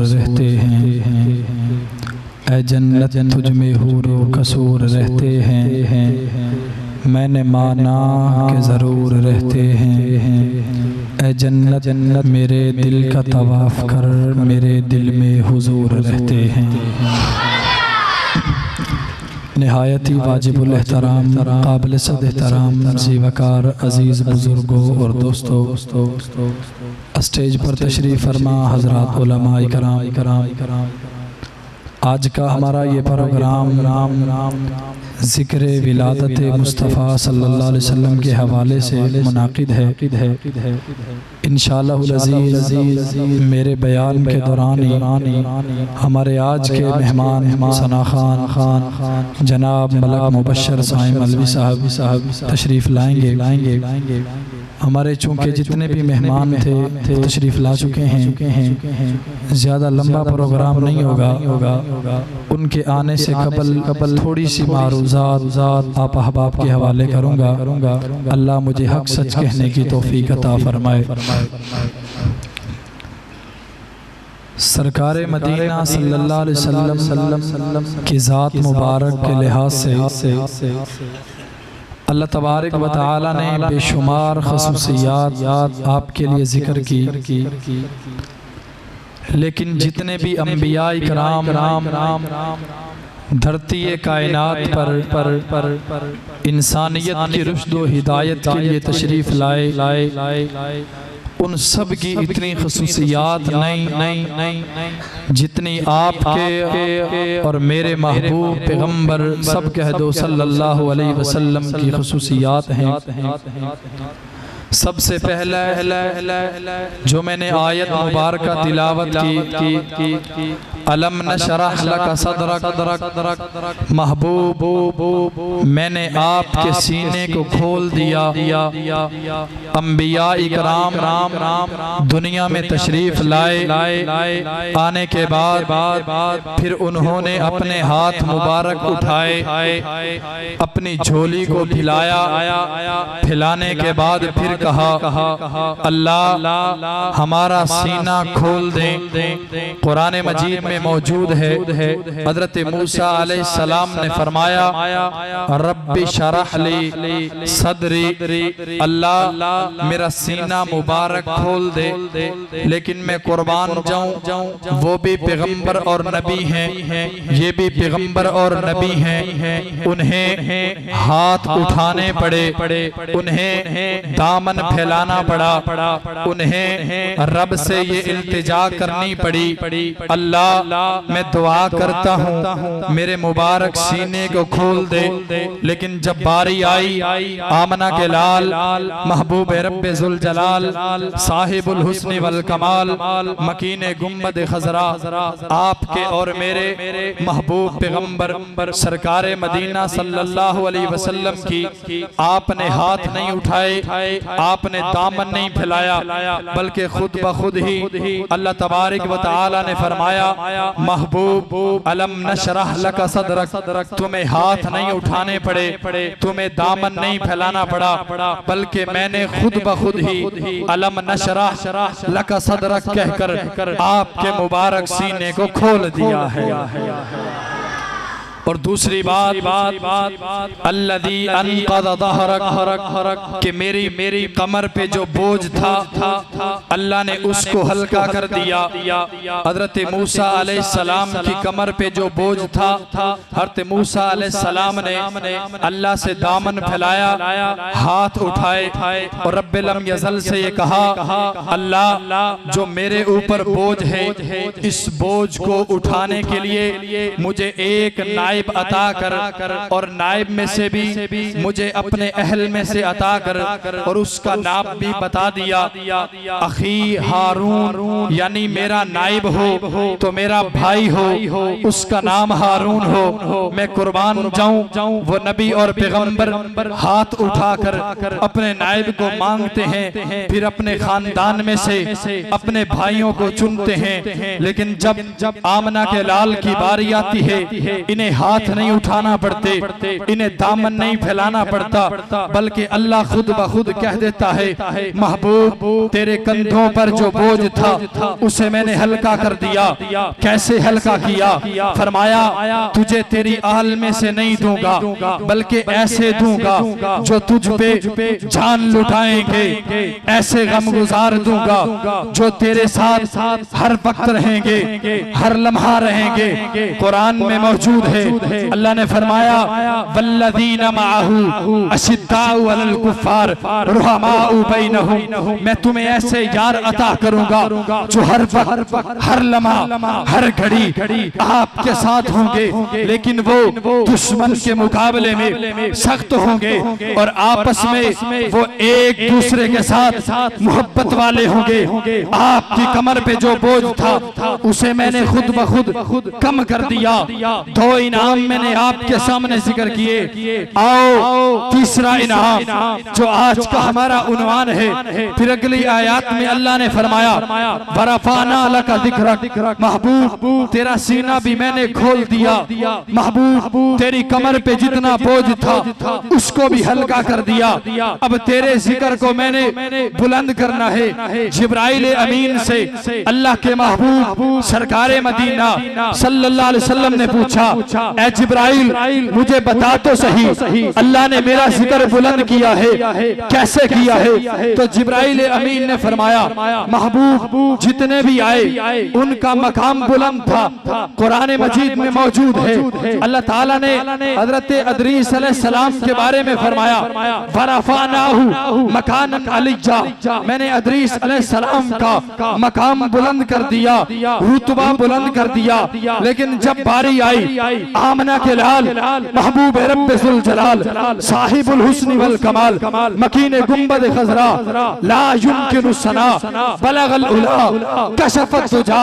रहते हैं। ऐ जन्नत तुझ में हूरो कसूर रहते हैं। मैंने माना कि ज़रूर रहते हैं। ऐ जन्नत जन्नत मेरे दिल का तवाफ़ कर, मेरे दिल में हुजूर रहते हैं। निहायत ही वाजिबुल एहतराम काबिल सद एहतराम ज़ीवकार अज़ीज़ बुज़ुर्गों और दोस्तों, स्टेज पर तशरीफ़ फरमा हज़रात उलमा इकराम। आज का हमारा ये प्रोग्राम ज़िक्र विलादत मुस्तफ़ा सल्लल्लाहु अलैहि वसल्लम के हवाले से मुनाकिद है। इंशाअल्लाह अज़ीज़ मेरे बयान के दौरान ही हमारे आज के मेहमान सना खान जनाब मलक मुबश्शिर साइम अलवी साहब तशरीफ़ लाएंगे। हमारे चूँकि जितने भी मेहमान थे तशरीफ़ ला चुके हैं, ज़्यादा लंबा प्रोग्राम नहीं होगा। उनके आने से कबल थोड़ी सी मारूज़ात आप अहबाब के हवाले करूँगा। अल्लाह मुझे हक सच कहने की तौफीक अता फरमाए। सरकार मदीना सल्लल्लाहु अलैहि वसल्लम की ज़ात मुबारक के लिहाज से अल्लाह तबारक व तआला ने बेशुमार ख़ुसूसियात आपके लिए ज़िक्र की, लेकिन जितने भी अंबिया इकराम धरती कायनात पर इंसानियत की रुश्द व हिदायत के लिए तशरीफ़ लाए, उन सब की इतनी ख़ुसूसियात नहीं जितनी आपके और मेरे महबूब पैगम्बर सब कह दो सल्लल्लाहु अलैहि वसल्लम की ख़ुसूसियात हैं। सबसे पहला जो मैंने आयत मुबारक तिलावत की अलम नशरह लका सदरक, महबूब मैंने आपके सीने को खोल दिया। अंबिया इकराम दुनिया में तशरीफ लाए, आने के बाद फिर उन्होंने अपने हाथ मुबारक उठाए, अपनी झोली को फैलाया, फैलाने के बाद फिर कहा अल्लाह हमारा सीना खोल दे। कुरान मजीद में मौजूद है, हज़रत मूसा अलैहिस्सलाम ने फरमाया रब्बी शरह ली सदरी, अल्लाह मेरा सीना मुबारक खोल दे। लेकिन मैं कुर्बान जाऊं, वो भी पैगंबर और नबी हैं, ये भी पैगंबर और नबी हैं, उन्हें हाथ उठाने पड़े, उन्हें दामन फैलाना पड़ा, उन्हें रब से ये इल्तिजा करनी पड़ी अल्लाह मैं दुआ करता हूँ मेरे मुबारक सीने को खोल दे। लेकिन जब बारी आई आमना के लाल महबूब रब्बे जुल जलाल साहिबुल हुस्न वल कमाल मकीने गुम्बद खजरा आपके और मेरे महबूब पैगंबर सरकारे मदीना सल्लल्लाहु अलैहि वसल्लम की आपने हाथ नहीं उठाए, आपने दामन नहीं फैलाया, बल्कि खुद ब खुद ही अल्लाह तबारक व तआला ने फरमाया महबूब अलम नशरह लका सदरक, तुम्हें हाथ नहीं उठाने पड़े, तुम्हें दामन नहीं फैलाना पड़ा, बल्कि मैंने खुद ब खुद ही अलम नशरह लका सदरक कहकर आपके मुबारक सीने को खोल दिया है। और दूसरी बात अल्लज़ी अनक़ज़ ज़हरक, कि मेरी कमर पे जो बोझ था अल्लाह ने उसको हल्का कर दिया। हज़रत मूसा अलैहिस्सलाम की कमर पे जो बोझ था, हज़रत मूसा अलैहिस्सलाम ने अल्लाह से दामन फैलाया, हाथ उठाए और रब्बिल लम यज़ल से ये कहा अल्लाह जो मेरे ऊपर बोझ है, इस बोझ को उठाने के लिए मुझे एक नाइब अता कर, और नाइब में से भी मुझे अपने अहल में से अता कर, और उसका नाम भी बता दिया अखी हारून, यानी मेरा नाइब हो तो मेरा भाई हो, उसका नाम हारून हो। मैं कुर्बान जाऊं, वो नबी और पैगंबर हाथ उठाकर अपने नाइब को मांगते हैं, फिर अपने खानदान में से अपने भाइयों को चुनते हैं। लेकिन जब आमना के लाल की बारी आती है, इन्हें हाथ नहीं उठाना पड़ते, इन्हें दामन नहीं फैलाना पड़ता, बल्कि अल्लाह खुद ब खुद कह देता है महबूब तेरे कंधों पर जो बोझ था उसे मैंने हल्का कर दिया। कैसे हल्का किया? फरमाया तुझे तेरी आल में से नहीं दूंगा, बल्कि ऐसे दूंगा जो तुझ पे जान लुटाएंगे, ऐसे गमगुजार दूंगा जो तेरे साथ हर वक्त रहेंगे, हर लम्हा रहेंगे। कुरान में मौजूद है, अल्लाह ने फरमाया वल्लज़ीना मअहू अशिद्दाउ अलल कुफ़ार रुहमाउ बैनहुम, मैं तुम्हें ऐसे यार अता करूंगा जो हर वक्त, हर लम्हा, हर घड़ी आपके साथ होंगे, लेकिन वो दुश्मन के मुकाबले में सख्त होंगे और आपस में वो एक दूसरे के साथ मोहब्बत वाले होंगे। आपकी कमर पे जो बोझ था उसे मैंने खुद ब खुद कम कर दिया। दो इनाम मैंने आपके सामने जिक्र किए। आओ तीसरा इनाम जो आज का हमारा उन्वान है। फिर अगली आयत में अल्लाह ने फरमाया वरफाना लका जिक्रक, महबूब तेरा सीना भी मैंने खोल दिया। महबूब तेरी कमर पे जितना बोझ था उसको भी हल्का कर दिया। अब तेरे जिक्र को मैंने बुलंद करना है। जिब्राइल अमीन से अल्लाह के महबूब सरकारे मदीना सल्लल्लाहु अलैहि वसल्लम ने पूछा ए जिब्राइल मुझे बता तो सही अल्लाह ने मेरा जिक्र बुलंद किया है, कैसे किया है? तो जिब्राइल अमीन ने फरमाया महबूब जितने भी आए उनका मकाम बुलंद था। कुरान मजीद में मौजूद है, अल्लाह ताला ने हजरत अदरीस अलैहिस्सलाम के बारे में फरमाया वरफानाहु मकानन अलिय्या, मैंने अदरीस अलैहिस्सलाम का मकाम बुलंद कर दिया, रुतबा बुलंद कर दिया। लेकिन जब बारी आई आमना के लाल महबूब रब्बे जुल जलाल साहिबुल हुस्न वल कमाल मकीन गुंबद खजरा ला युमकिनु सना बलगल उला कशफत दुजा,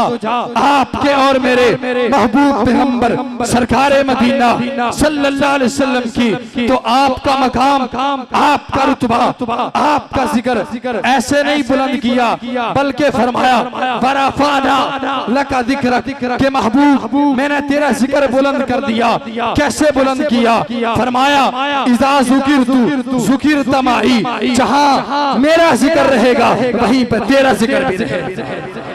आपके और मेरे महबूब पैगंबर सरकारे मदीना सल्लल्लाहु अलैहि वसल्लम की तो आपका मकाम, आपका रुतबा, आपका जिक्र ऐसे नहीं बुलंद किया, बल्कि फरमाया वरफाना लका जिक्रक के महबूब मैंने तेरा जिक्र बुलंद कर दिया। कैसे बुलंद किया? फरमाया इज़ा ज़ुकिरतु ज़ुकिरता माई, जहां मेरा जिक्र रहेगा वहीं पर तेरा जिक्र भी रहेगा।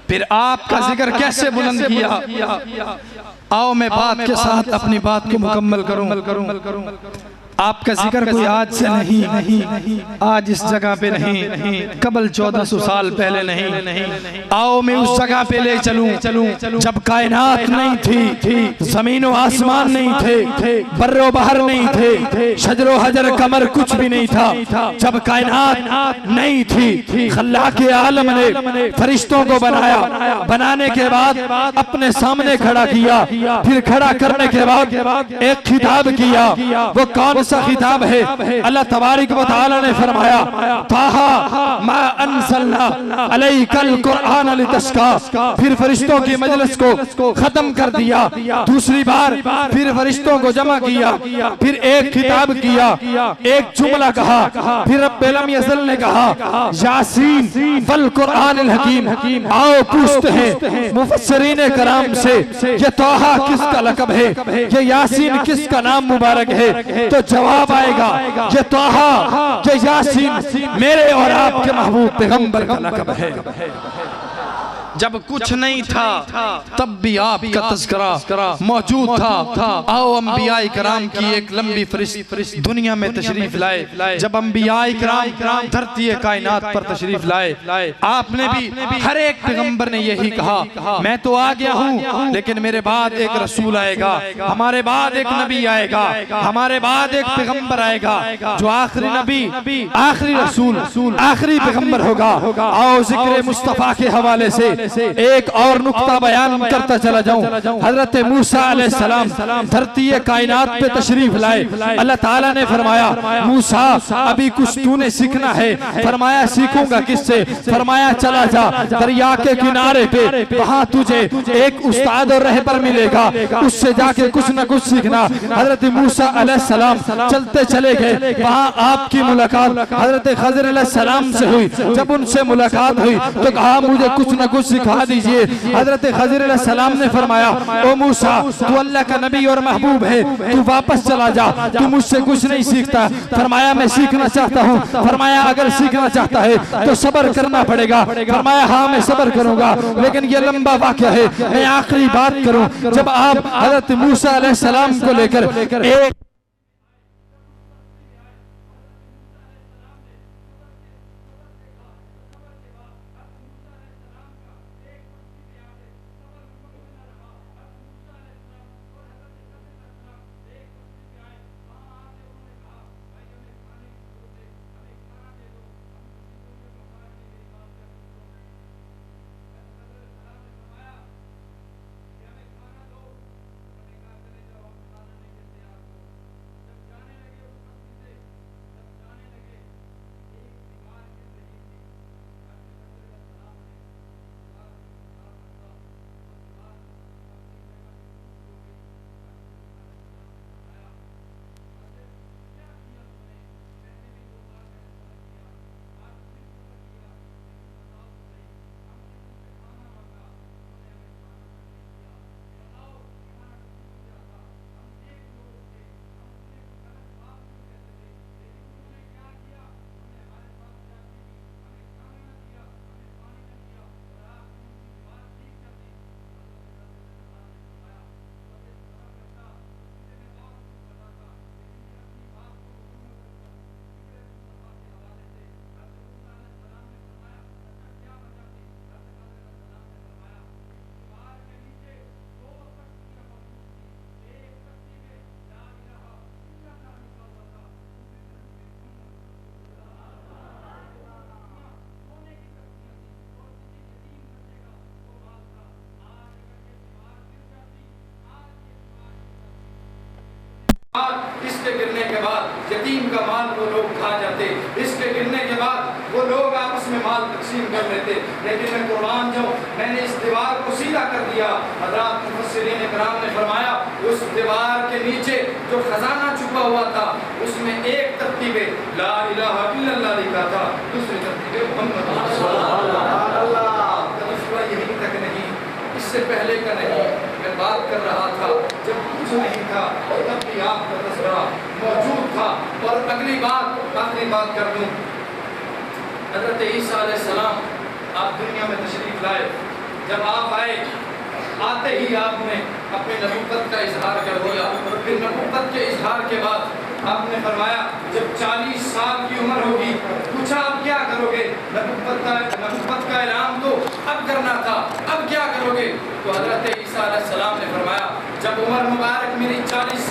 फिर आपका जिक्र कैसे बुलंद किया? आओ मैं बात के साथ अपनी बात को मुकम्मल करूं। आपका जिक्र कोई आज से नहीं, आज इस जगह पे नहीं, कबल 1400 साल पहले नहीं। आओ मैं उस जगह पे ले चलूं जब कायनात नहीं थी, जमीन व आसमान नहीं थे, बर्रो बहर नहीं थे, शजरो हजर कमर कुछ भी नहीं था। जब कायनात नहीं थी अल्लाह के आलम ने फरिश्तों को बनाया, बनाने के बाद अपने सामने खड़ा किया, फिर खड़ा करने के बाद एक खिताब किया। वो कौन सा खिताब है? अल्लाह तबारक व तआला ने फरमाया ताहा मा अंज़लना अलैकल कुरआन लितस्का। फिर फरिश्तों की मजलिस को खत्म कर दिया। दूसरी बार फिर फरिश्तों को जमा किया, फिर एक खिताब किया, एक जुमला कहा, फिर रब्बुल यज़ल ने कहा यासीन वल कुरआनिल हकीम। आओ पूछते हैं मुफस्सिरीन कराम से ये ताहा किसका लक़ब है, ये यासीन किसका नाम मुबारक है? तो जवाब आएगा ये ताहा, ये यासीन मेरे और आपके महबूब पैगंबर का लक़ब है। जब कुछ नहीं था तब भी आपका तज़किरा मौजूद था। आओ अंबिया इकराम की एक लंबी फहरिस्त दुनिया में तशरीफ लाए। जब अंबिया इकराम धरती कायनात पर तशरीफ लाए, आपने भी हर एक पैगंबर ने यही कहा मैं तो आ गया हूँ, लेकिन मेरे बाद एक रसूल आएगा, हमारे बाद एक नबी आएगा, हमारे बाद एक पैगंबर आएगा जो आखिरी नबी, आखिरी रसूल, आखिरी पैगंबर होगा। आओ जिक्र मुस्तफा के हवाले से एक और नुक्ता बयान करता चला जाऊं। हजरत मूसा अलैहिस्सलाम धरती कायनात पे तशरीफ लाए। अल्लाह ताला ने फरमाया मूसा अभी कुछ तूने सीखना है। फरमाया सीखूंगा किससे? फरमाया चला जा दरिया के किनारे पे, वहां तुझे एक उस्ताद और रहबर मिलेगा, उससे जाके कुछ न कुछ सीखना। हजरत मूसा अलैहिस्सलाम चलते चले गए। वहां आपकी मुलाकात हजरत खज़र अलैहिस्सलाम से हुई। जब उनसे मुलाकात हुई तो कहा मुझे कुछ न कुछ सिखा दीजिए। हजरत खज़र अलैहिस्सलाम ने फरमाया ओ मूसा तू अल्लाह का नबी और महबूब है, तू वापस चला जा, तू मुझसे कुछ नहीं सीखता। फरमाया मैं सीखना चाहता हूँ। फरमाया अगर सीखना चाहता है तो सब्र करना पड़ेगा। फरमाया हाँ मैं सब्र करूंगा, लेकिन ये लंबा वाक़या है, मैं आखिरी बात करूं। जब आप हजरत मूसा अलैहिस्सलाम को लेकर एक इसके गिरने के बाद यतीम का माल वो लोग खा जाते, इसके गिरने के बाद वो लोग आपस में माल तकसीम कर लेते। लेकिन मैं कुर्बान जाऊं, मैंने इस दीवार को सीधा कर दिया। हज़रात मुफस्सिरीन इकराम ने फरमाया उस दीवार के नीचे जो खजाना छुपा हुआ था उसमें एक तख्ती पे ला इलाहा इल्लल्लाह लिखा था, दूसरी तख्ती पे मोहम्मद सुभान अल्लाह। यही तक नहीं, इससे पहले का नहीं, मैं बात कर रहा था जब कुछ नहीं था तब भी आपका तस्वीर मौजूद था। और अगली बात आखिरी बात कर दूं, हज़रत ईसा अलैहिस्सलाम आप दुनिया में तशरीफ लाए। जब आप आए आते ही आपने अपनी नबूवत का इजहार कर दिया। फिर नबूवत के इजहार के बाद आपने फरमाया जब 40 साल की उम्र होगी, पूछा आप क्या करोगे? नबूवत का ऐलान तो अब करना था, अब क्या करोगे? तो हज़रत ईसा अलैहिस्सलाम ने फरमाया जब उम्र मुबारक मेरी 40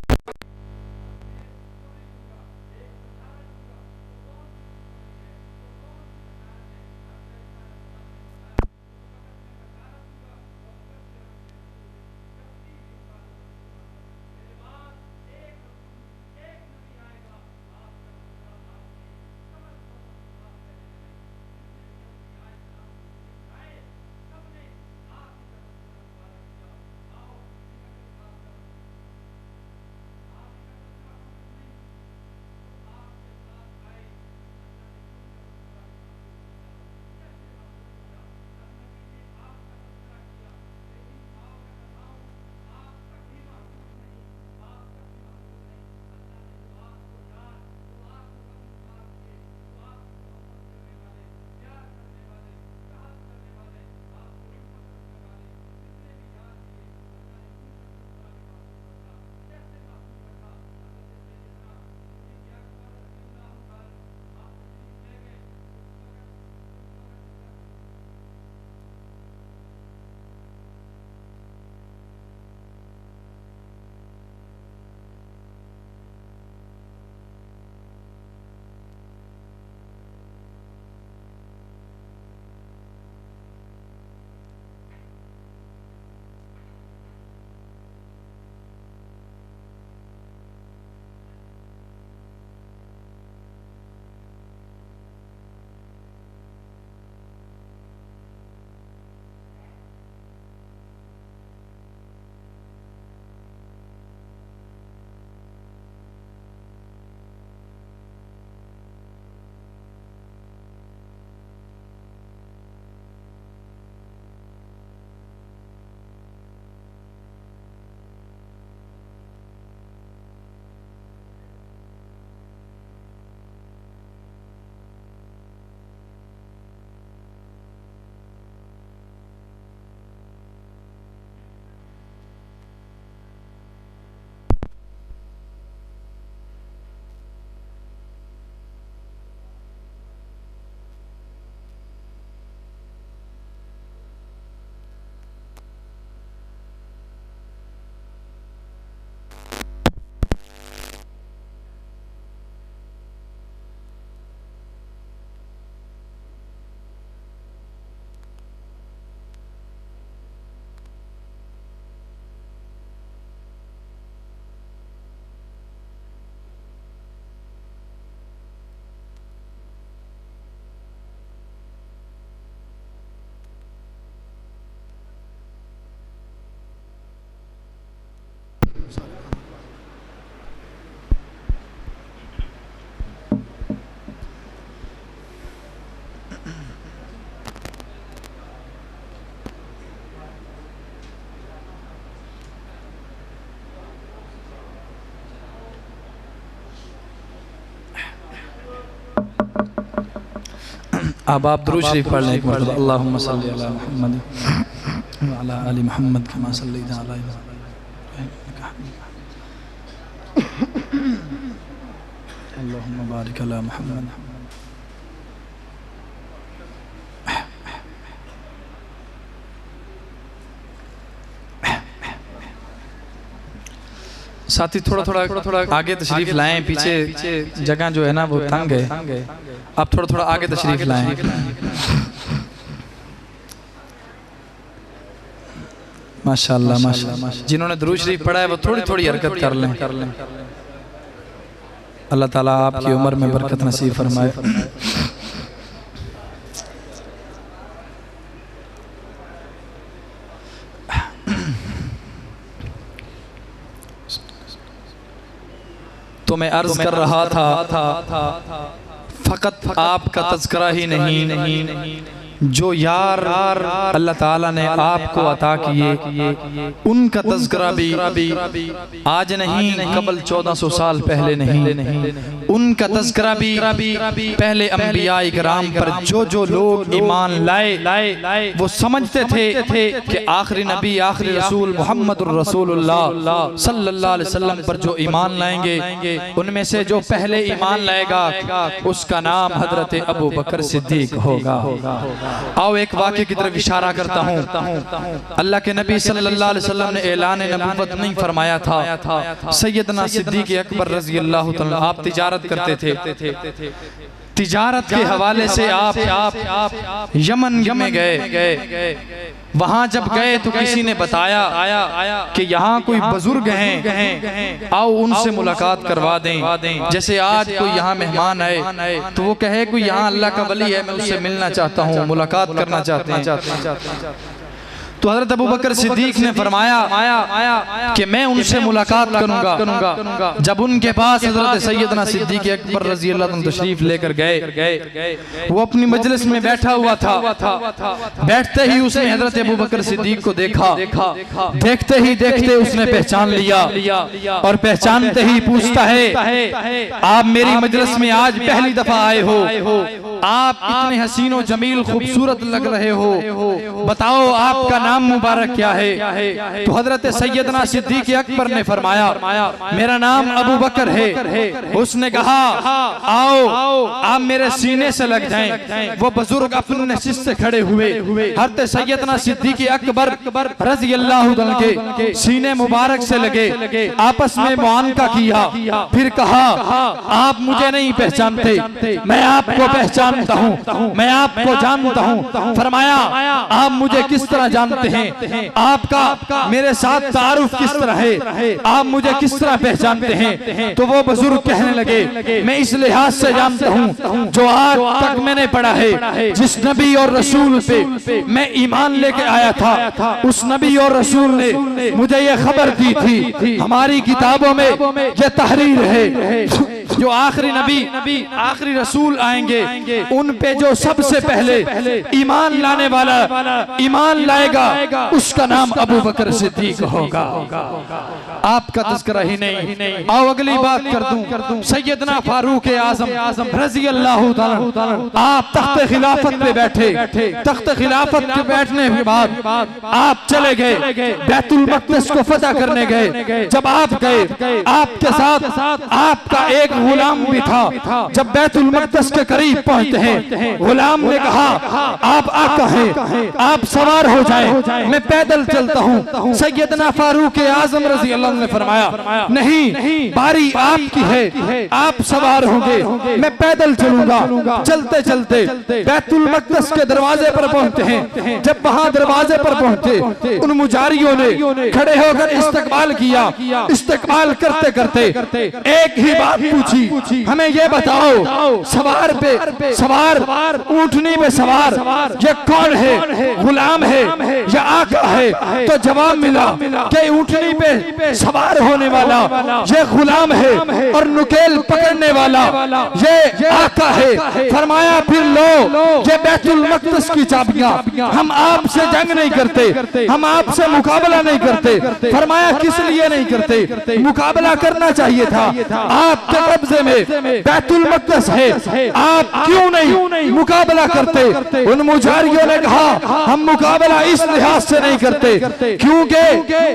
अब आप दुरूद शरीफ पढ़ लें एक मरतबा। अल्लाहुम्मा सल्ली अला मुहम्मद व अला आलि मुहम्मद कमा सल्लैता अला इब्राहीम अल्लाहुम्मा बारिक अला मुहम्मद। साथी थोड़ा थोड़ा आगे तशरीफ लाएं, पीछे जगह जो है ना वो तंग है, आप थोड़ा थोड़ा आगे तशरीफ लाएं। माशाअल्लाह माशाअल्लाह। जिन्होंने दुरूद शरीफ पढ़ा है वो थोड़ी थोड़ी हरकत कर लें। अल्लाह ताला आपकी उम्र में बरकत नसीब फरमाए। तो मैं अर्ज कर रहा था फकत आपका तज़किरा ही नहीं, जो यार अल्लाह ताला ने आपको अता किए उनका तज़किरा भी आज नहीं, कबल 1400 साल पहले नहीं, उनका तज़किरा भी पहले अंबिया इकराम पर जो लोग ईमान लाए वो समझते थे कि आखिरी नबी आखिरी रसूल मोहम्मदुर रसूलुल्लाह सल्लल्लाहु अलैहि वसल्लम पर जो ईमान लाएंगे उनमें से जो पहले ईमान लाएगा उसका नाम हजरत अबू बकर सिद्दीक होगा। आओ एक वाक़े की तरफ इशारा करता हूँ। अल्लाह के नबी सल्लल्लाहु अलैहि वसल्लम ने ऐलान नबूवत नहीं फरमाया था, सैयदना सिद्दीक अकबर रज़ी अल्लाह तआला आप तिजारत करते थे। तिजारत के हवाले से आप यमन में गए। वहां जब गए तो किसी ने बताया कि यहाँ कोई बुजुर्ग हैं, आओ उनसे मुलाकात करवा दें। जैसे आज कोई यहाँ मेहमान आए तो वो कहे कोई यहाँ अल्लाह का वली है, मैं उससे मिलना चाहता हूँ, मुलाकात करना चाहते हैं। तो हज़रत अबू बकर सिद्दीक ने फरमाया कि मैं उनसे मुलाकात करूंगा। जब उनके पास हज़रत सैयदना सिद्दीक अकबर रज़ी अल्लाह अन्हु तशरीफ लेकर गए, वो अपनी मजलिस में बैठा हुआ था। बैठते ही उसने हज़रत अबू बकर सिद्दीक को देखा, देखते ही देखते उसने पहचान लिया और पहचानते ही पूछता है, आप मेरी मजलिस में आज पहली दफा आए हो, आप इतने हसीनो जमील खूबसूरत लग रहे हो, बताओ आपका नाम मुबारक क्या है? तो हजरत सैयदना सिद्दीक अकबर ने फरमाया मेरा नाम अबू बकर है। उसने कहा आओ आप मेरे सीने से लग जाएं। वो बुजुर्ग अपने नशिस्त से खड़े हुए हजरत सैयदना सिद्दीक अकबर रज़ी अल्लाह अन्हु के सीने मुबारक से लगे, आपस में मुआनका किया, फिर कहा आप मुझे नहीं पहचानते, मैं आपको पहचानता हूँ, मैं आपको जानता हूँ। फरमाया आप मुझे किस तरह जानते हैं, आपका मेरे साथ तारुफ किस तरह है, आप मुझे किस तरह पहचानते हैं? तो वो बुजुर्ग कहने लगे मैं इस लिहाज से जानता हूँ जो आज तक मैंने पढ़ा है, जिस नबी और रसूल पे मैं ईमान लेके आया था उस नबी और रसूल ने मुझे ये खबर दी थी, हमारी किताबों में ये तहरीर है जो आखिरी नबी आखिरी रसूल आएंगे उन पे जो सबसे पहले ईमान लाने वाला ईमान लाएगा उसका नाम अबू बकर सिद्दीक होगा। आपका तज़किरा ही नहीं। आओ अगली बात कर दूं, सैयदना फारूक आज़म रज़ी अल्लाह तआला आप तख्त खिलाफत पे बैठे, तख्त खिलाफत पे बैठने के बाद आप चले गए बैतुल मक़दिस को फतह करने गए। जब आप गए आपके साथ आपका एक गुलाम भी था। जब बैतुल मक़दिस के करीब पहुंचते हैं गुलाम ने कहा आप आका हैं, आप सवार हो जाएं, मैं पैदल चलता हूँ। सैयदना फारूक आज़म रज़ी अल्लाह ने फरमाया नहीं, बारी आपकी है, आप सवार होंगे, मैं पैदल चलूंगा। चलते चलते बैतुल मक़दिस के दरवाजे पर पहुंचते हैं। जब वहां दरवाजे पर पहुंचे उन मुजारियों ने खड़े होकर इस्तकबाल किया। इस्तकबाल करते करते एक ही बात पूछी, हमें ये बताओ सवार पे सवार ऊंटनी पे सवार ये कौन है, गुलाम है या आका है? तो जवाब मिला कि ऊंटनी पे सवार होने वाला ये गुलाम है और नुकेल पकड़ने वाला ये आका है। फरमाया फिर लो ये बैतुल मक़दिस की चाबियां, हम आपसे जंग नहीं करते, हम आपसे मुकाबला नहीं करते। फरमाया किस लिए नहीं करते? मुकाबला करना चाहिए था, आपके कब्जे में बैतुल मक़दस है, आप क्यों नहीं मुकाबला करते? उन मुजाहिदों ने कहा हम मुकाबला इस लिहाज से नहीं करते क्योंकि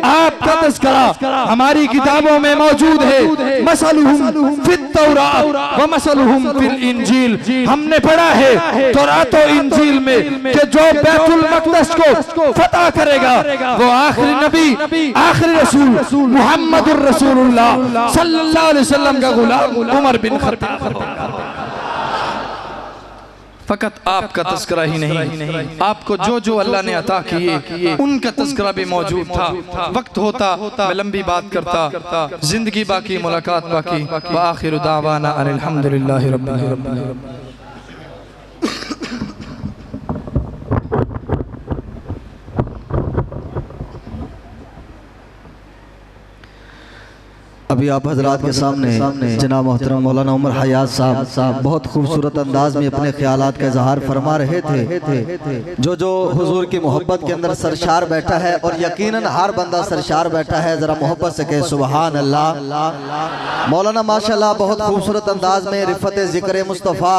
आपका तज़किरा हमारी किताबों में मौजूद है, मसलुहुम फित तौरात व मसलुहुम फिल इंजील। हमने पढ़ा है तौरात और इंजील में कि जो बैतुल मक़दस को फतह करेगा वो आखिरी नबी, आखिरी रसूल मुहम्मदुर रसूलुल्लाह सल्लल्लाहु अलैहि वसल्लम का गुलाम उमर बिन खत्ताब। फकत आपका तज़किरा ही नहीं, आपको जो जो अल्लाह ने अता किए उनका तज़किरा भी मौजूद था। वक्त होता मैं लंबी बात करता, जिंदगी बाकी मुलाकात बाकी। व आखिरु दावाना अनिल हम्दुलिल्लाहि रब्बिल आलमीन। अभी आप हजरात के सामने जनाब मोहतरम मौलाना उमर हयात साहब बहुत खूबसूरत अंदाज में अपने ख्यालात का इजहार फरमा रहे थे। जो हुजूर की मोहब्बत के अंदर सरशार बैठा है, और यकीनन हर बंदा सरशार बैठा है, जरा मोहब्बत से कहे सुबहान अल्लाह। मौलाना माशाल्लाह बहुत खूबसूरत अंदाज में रिफत ज़िक्र मुस्तफ़ा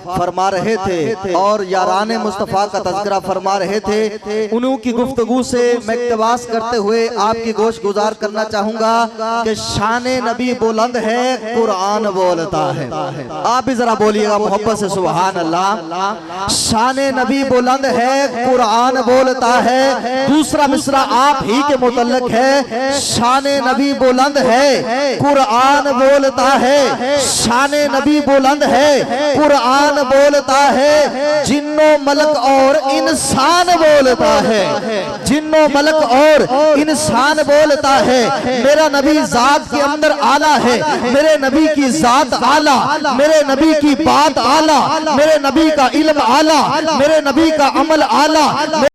फरमा रहे थे और यारान मुस्तफ़ा का तज़किरा फरमा रहे थे। उन्हीं की गुफ्तगू से मैं इक़्तिबास करते हुए आपकी गोश गुजार करना चाहूँगा कि शाने नबी बुलंद है, कुरान बोलता है। आप भी जरा बोलिएगा मोहब्बत से सुभान अल्लाह। शाने नबी बुलंद है, कुरान बोलता है। दूसरा मिसरा आप ही के मुतल्लिक है, शाने नबी बुलंद है, कुरान बोलता है। शाने नबी बुलंद है, कुरान बोलता है। जिन्नो मलक और इंसान बोलता है, जिन्नो मलक और इंसान बोलता है। मेरा नबी जात के अंदर आला है, मेरे नबी की जात आला, मेरे नबी की बात आला, मेरे नबी का इल्म आला, मेरे नबी का अमल आला।